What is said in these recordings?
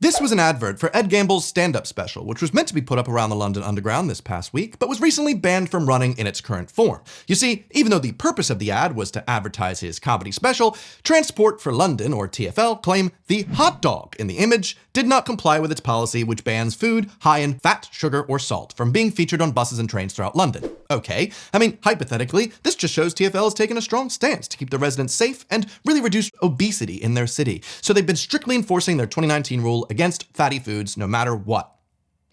This was an advert for Ed Gamble's stand-up special, which was meant to be put up around the London Underground this past week, but was recently banned from running in its current form. You see, even though the purpose of the ad was to advertise his comedy special, Transport for London, or TfL, claim the hot dog in the image did not comply with its policy which bans food high in fat, sugar, or salt from being featured on buses and trains throughout London. Okay, I mean, hypothetically, this just shows TfL has taken a strong stance to keep the residents safe and really reduce obesity in their city. So they've been strictly enforcing their 2019 rule against fatty foods no matter what.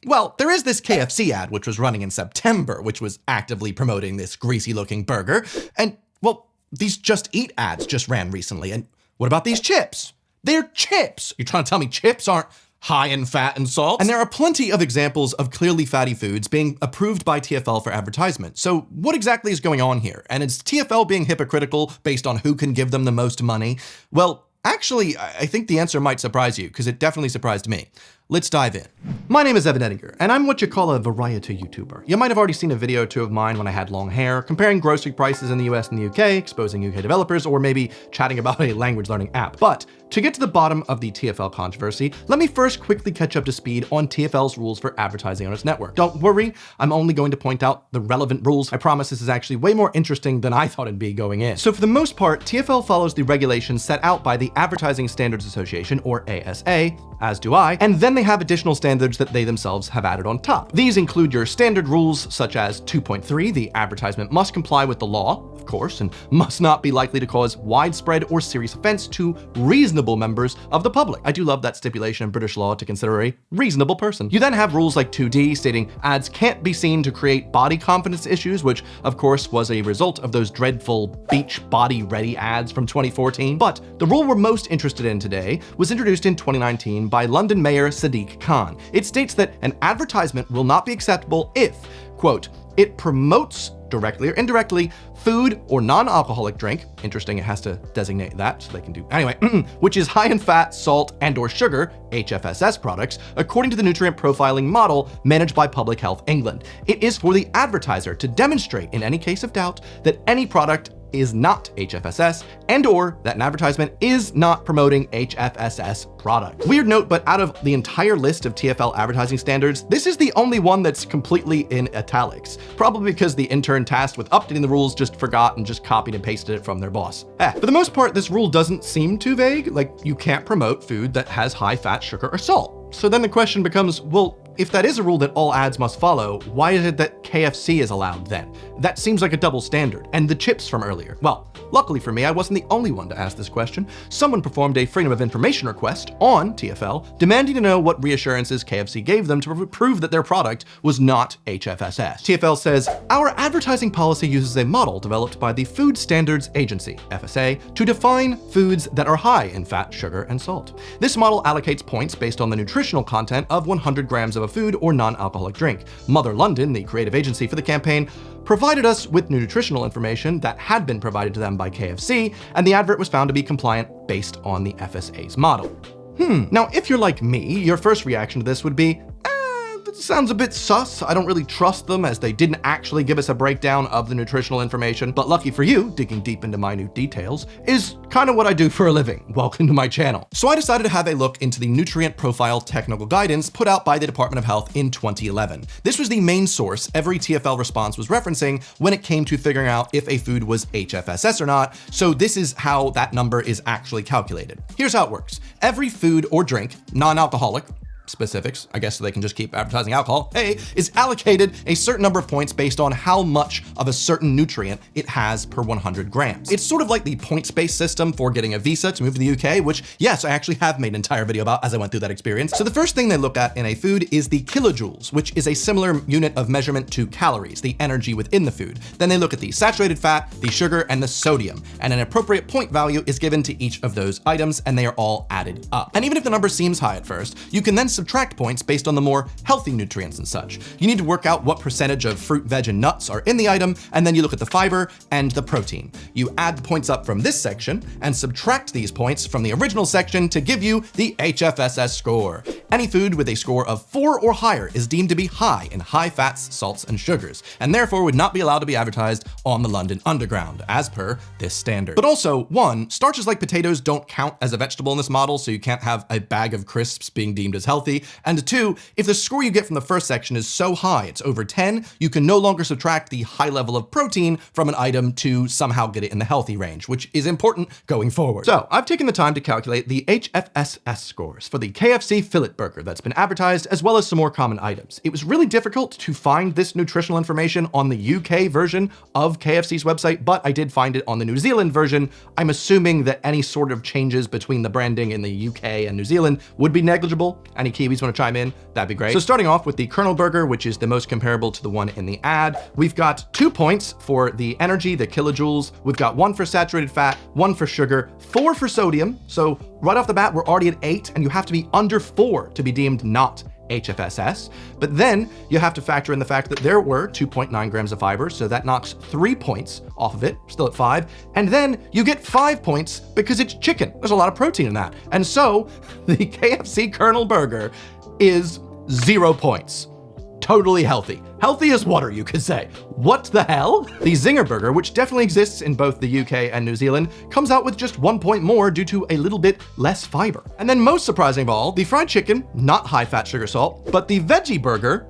Well, there is this KFC ad which was running in September, which was actively promoting this greasy-looking burger. And, well, these Just Eat ads just ran recently. And what about these chips? They're chips! You're trying to tell me chips aren't high in fat and salt? And there are plenty of examples of clearly fatty foods being approved by TfL for advertisement. So what exactly is going on here? And is TfL being hypocritical based on who can give them the most money? Well, actually, I think the answer might surprise you, because it definitely surprised me. Let's dive in. My name is Edinger, and I'm what you call a variety YouTuber. You might have already seen a video or two of mine when I had long hair, comparing grocery prices in the US and the UK, exposing UK developers, or maybe chatting about a language learning app. But to get to the bottom of the TfL controversy, let me first quickly catch up to speed on TfL's rules for advertising on its network. Don't worry, I'm only going to point out the relevant rules. I promise this is actually way more interesting than I thought it'd be going in. So for the most part, TfL follows the regulations set out by the Advertising Standards Association, or ASA, as do I, and then they have additional standards that they themselves have added on top. These include your standard rules such as 2.3, the advertisement must comply with the law, of course, and must not be likely to cause widespread or serious offense to reasonable members of the public. I do love that stipulation in British law to consider a reasonable person. You then have rules like 2D stating ads can't be seen to create body confidence issues, which of course was a result of those dreadful beach body ready ads from 2014. But the rule we're most interested in today was introduced in 2019 by London Mayor Sadiq Khan. It states that an advertisement will not be acceptable if, quote, it promotes directly or indirectly food or non-alcoholic drink, interesting it has to designate that so they can do, anyway, which is high in fat, salt, and or sugar, HFSS products, according to the nutrient profiling model managed by Public Health England. It is for the advertiser to demonstrate in any case of doubt that any product is not HFSS and or that an advertisement is not promoting HFSS product. Weird note, but out of the entire list of TfL advertising standards, this is the only one that's completely in italics. Probably because the intern tasked with updating the rules just forgot and just copied and pasted it from their boss. For the most part, this rule doesn't seem too vague, like you can't promote food that has high fat, sugar, or salt. So then the question becomes, well, if that is a rule that all ads must follow, why is it that KFC is allowed then? That seems like a double standard. And the chips from earlier. Well, luckily for me, I wasn't the only one to ask this question. Someone performed a Freedom of Information request on TfL, demanding to know what reassurances KFC gave them to prove that their product was not HFSS. TfL says, our advertising policy uses a model developed by the Food Standards Agency, FSA, to define foods that are high in fat, sugar, and salt. This model allocates points based on the nutritional content of 100 grams of a food or non-alcoholic drink. Mother London, the creative agency for the campaign, provided us with nutritional information that had been provided to them by KFC, and the advert was found to be compliant based on the FSA's model. Now, if you're like me, your first reaction to this would be, that sounds a bit sus. I don't really trust them as they didn't actually give us a breakdown of the nutritional information. But lucky for you, digging deep into minute details is kind of what I do for a living. Welcome to my channel. So I decided to have a look into the nutrient profile technical guidance put out by the Department of Health in 2011. This was the main source every TfL response was referencing when it came to figuring out if a food was HFSS or not. So this is how that number is actually calculated. Here's how it works. Every food or drink, non-alcoholic, specifics, I guess so they can just keep advertising alcohol, is allocated a certain number of points based on how much of a certain nutrient it has per 100 grams. It's sort of like the points-based system for getting a visa to move to the UK, which, yes, I actually have made an entire video about as I went through that experience. So the first thing they look at in a food is the kilojoules, which is a similar unit of measurement to calories, the energy within the food. Then they look at the saturated fat, the sugar, and the sodium, and an appropriate point value is given to each of those items, and they are all added up. And even if the number seems high at first, you can then subtract points based on the more healthy nutrients and such. You need to work out what percentage of fruit, veg, and nuts are in the item, and then you look at the fiber and the protein. You add the points up from this section and subtract these points from the original section to give you the HFSS score. Any food with a score of 4 or higher is deemed to be high in high fats, salts, and sugars, and therefore would not be allowed to be advertised on the London Underground, as per this standard. But also, 1, starches like potatoes don't count as a vegetable in this model, so you can't have a bag of crisps being deemed as healthy. And 2, if the score you get from the first section is so high, it's over 10, you can no longer subtract the high level of protein from an item to somehow get it in the healthy range, which is important going forward. So I've taken the time to calculate the HFSS scores for the KFC fillet burger that's been advertised, as well as some more common items. It was really difficult to find this nutritional information on the UK version of KFC's website, but I did find it on the New Zealand version. I'm assuming that any sort of changes between the branding in the UK and New Zealand would be negligible. Any Kiwis want to chime in? That'd be great. So starting off with the Kernel burger, which is the most comparable to the one in the ad, we've got 2 points for the energy, the kilojoules. We've got 1 for saturated fat, 1 for sugar, 4 for sodium. So right off the bat, we're already at 8, and you have to be under 4 to be deemed not HFSS. But then you have to factor in the fact that there were 2.9 grams of fiber, so that knocks 3 points off of it, still at 5. And then you get 5 points because it's chicken. There's a lot of protein in that. And so the KFC Kernel burger is 0 points. Totally healthy. Healthy as water, you could say. What the hell? The Zinger burger, which definitely exists in both the UK and New Zealand, comes out with just 1 point more due to a little bit less fiber. And then most surprising of all, the fried chicken, not high fat, sugar, salt, but the veggie burger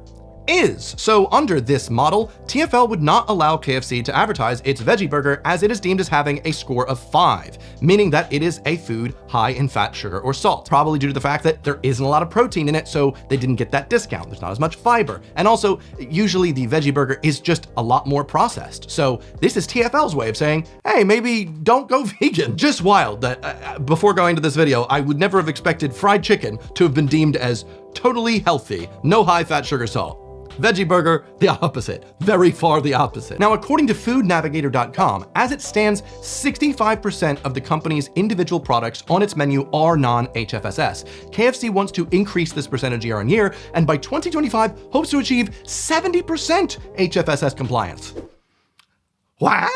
is. So under this model, TFL would not allow KFC to advertise its veggie burger as it is deemed as having a score of 5, meaning that it is a food high in fat, sugar, or salt, probably due to the fact that there isn't a lot of protein in it, so they didn't get that discount. There's not as much fiber. And also, usually the veggie burger is just a lot more processed. So this is TFL's way of saying, hey, maybe don't go vegan. Just wild that before going to this video, I would never have expected fried chicken to have been deemed as totally healthy, no high fat, sugar, salt. Veggie burger, the opposite. Very far the opposite. Now, according to foodnavigator.com, as it stands, 65% of the company's individual products on its menu are non-HFSS. KFC wants to increase this percentage year on year, and by 2025, hopes to achieve 70% HFSS compliance. What?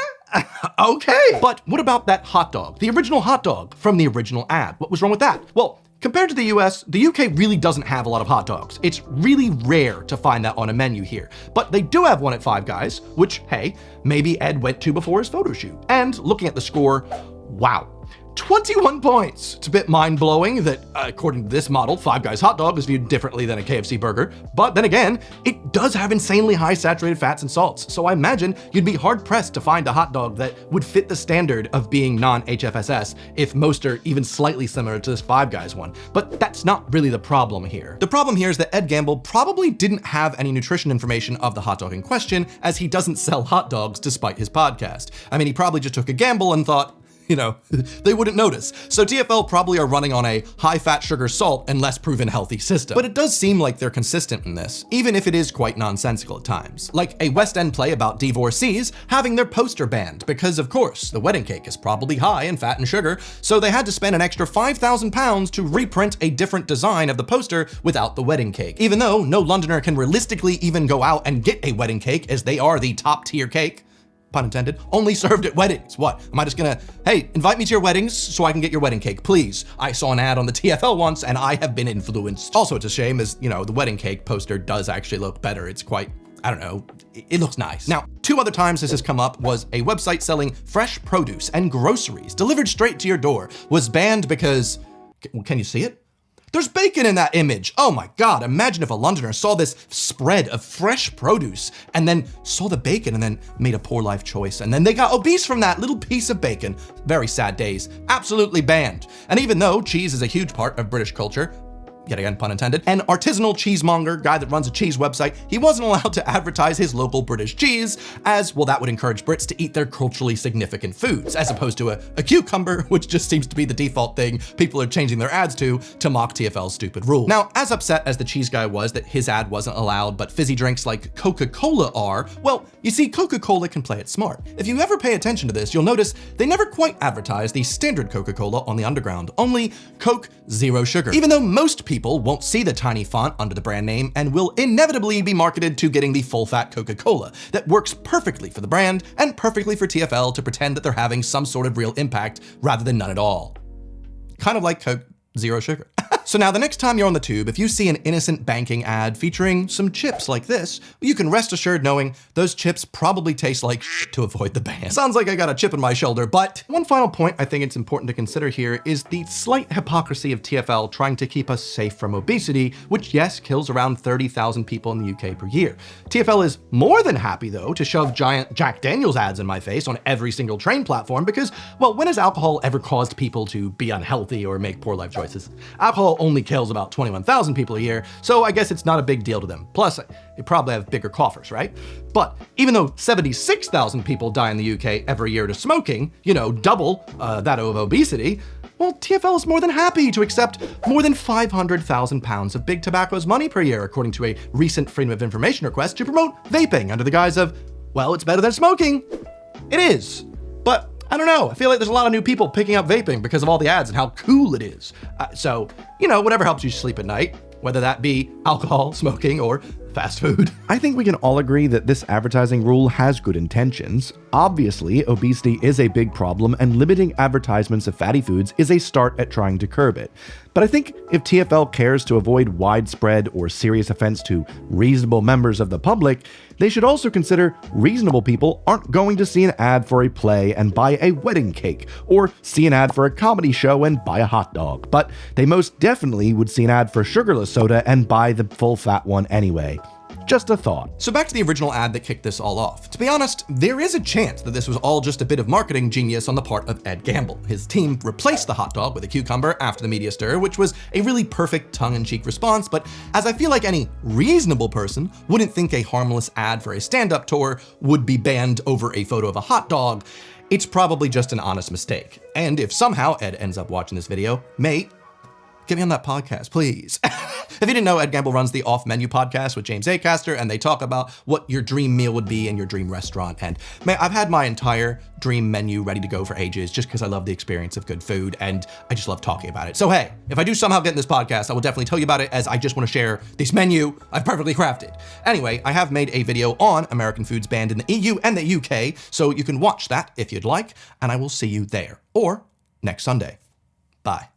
Okay. But what about that hot dog? The original hot dog from the original ad. What was wrong with that? Well, compared to the US, the UK really doesn't have a lot of hot dogs. It's really rare to find that on a menu here. But they do have one at Five Guys, which, hey, maybe Ed went to before his photo shoot. And looking at the score, wow. 21 points. It's a bit mind-blowing that, according to this model, Five Guys hot dog is viewed differently than a KFC burger. But then again, it does have insanely high saturated fats and salts. So I imagine you'd be hard-pressed to find a hot dog that would fit the standard of being non-HFSS if most are even slightly similar to this Five Guys one. But that's not really the problem here. The problem here is that Ed Gamble probably didn't have any nutrition information of the hot dog in question, as he doesn't sell hot dogs despite his podcast. I mean, he probably just took a gamble and thought, you know, they wouldn't notice. So TFL probably are running on a high fat, sugar, salt, and less proven healthy system. But it does seem like they're consistent in this, even if it is quite nonsensical at times. Like a West End play about divorcees having their poster banned because, of course, the wedding cake is probably high in fat and sugar, so they had to spend an extra £5,000 to reprint a different design of the poster without the wedding cake. Even though no Londoner can realistically even go out and get a wedding cake, as they are the top tier cake, pun intended, only served at weddings. What? Am I just gonna, hey, invite me to your weddings so I can get your wedding cake, please? I saw an ad on the TFL once and I have been influenced. Also, it's a shame as, you know, the wedding cake poster does actually look better. It's quite, I don't know, it looks nice. Now, 2 other times this has come up was a website selling fresh produce and groceries delivered straight to your door was banned because, can you see it? There's bacon in that image. Oh my God, imagine if a Londoner saw this spread of fresh produce and then saw the bacon and then made a poor life choice. And then they got obese from that little piece of bacon. Very sad days. Absolutely banned. And even though cheese is a huge part of British culture, yet again, pun intended, an artisanal cheesemonger, guy that runs a cheese website, he wasn't allowed to advertise his local British cheese, as, well, that would encourage Brits to eat their culturally significant foods, as opposed to a cucumber, which just seems to be the default thing people are changing their ads to mock TFL's stupid rule. Now, as upset as the cheese guy was that his ad wasn't allowed, but fizzy drinks like Coca-Cola are, well, you see, Coca-Cola can play it smart. If you ever pay attention to this, you'll notice they never quite advertise the standard Coca-Cola on the underground, only Coke Zero Sugar. Even though most people won't see the tiny font under the brand name and will inevitably be marketed to getting the full-fat Coca-Cola that works perfectly for the brand and perfectly for TFL to pretend that they're having some sort of real impact rather than none at all. Kind of like Coke Zero Sugar. So now the next time you're on the tube, if you see an innocent banking ad featuring some chips like this, you can rest assured knowing those chips probably taste like shit to avoid the ban. Sounds like I got a chip in my shoulder, but one final point I think it's important to consider here is the slight hypocrisy of TfL trying to keep us safe from obesity, which yes, kills around 30,000 people in the UK per year. TfL is more than happy though to shove giant Jack Daniels ads in my face on every single train platform because, well, when has alcohol ever caused people to be unhealthy or make poor life choices? Alcohol only kills about 21,000 people a year, so I guess it's not a big deal to them. Plus, they probably have bigger coffers, right? But even though 76,000 people die in the UK every year to smoking, double that of obesity, well, TfL is more than happy to accept more than 500,000 pounds of Big Tobacco's money per year, according to a recent Freedom of Information request to promote vaping under the guise of, well, it's better than smoking. It is, but I don't know, I feel like there's a lot of new people picking up vaping because of all the ads and how cool it is. So, whatever helps you sleep at night, whether that be alcohol, smoking, or fast food. I think we can all agree that this advertising rule has good intentions. Obviously, obesity is a big problem, and limiting advertisements of fatty foods is a start at trying to curb it. But I think if TfL cares to avoid widespread or serious offense to reasonable members of the public, they should also consider reasonable people aren't going to see an ad for a play and buy a wedding cake, or see an ad for a comedy show and buy a hot dog. But they most definitely would see an ad for sugarless soda and buy the full-fat one anyway. Just a thought. So back to the original ad that kicked this all off. To be honest, there is a chance that this was all just a bit of marketing genius on the part of Ed Gamble. His team replaced the hot dog with a cucumber after the media stir, which was a really perfect tongue-in-cheek response, but as I feel like any reasonable person wouldn't think a harmless ad for a stand-up tour would be banned over a photo of a hot dog, it's probably just an honest mistake. And if somehow Ed ends up watching this video, mate, get me on that podcast, please. If you didn't know, Ed Gamble runs the Off Menu podcast with James Acaster, and they talk about what your dream meal would be in your dream restaurant. And man, I've had my entire dream menu ready to go for ages just because I love the experience of good food, and I just love talking about it. So hey, if I do somehow get in this podcast, I will definitely tell you about it, as I just want to share this menu I've perfectly crafted. Anyway, I have made a video on American foods banned in the EU and the UK, so you can watch that if you'd like, and I will see you there, or next Sunday. Bye.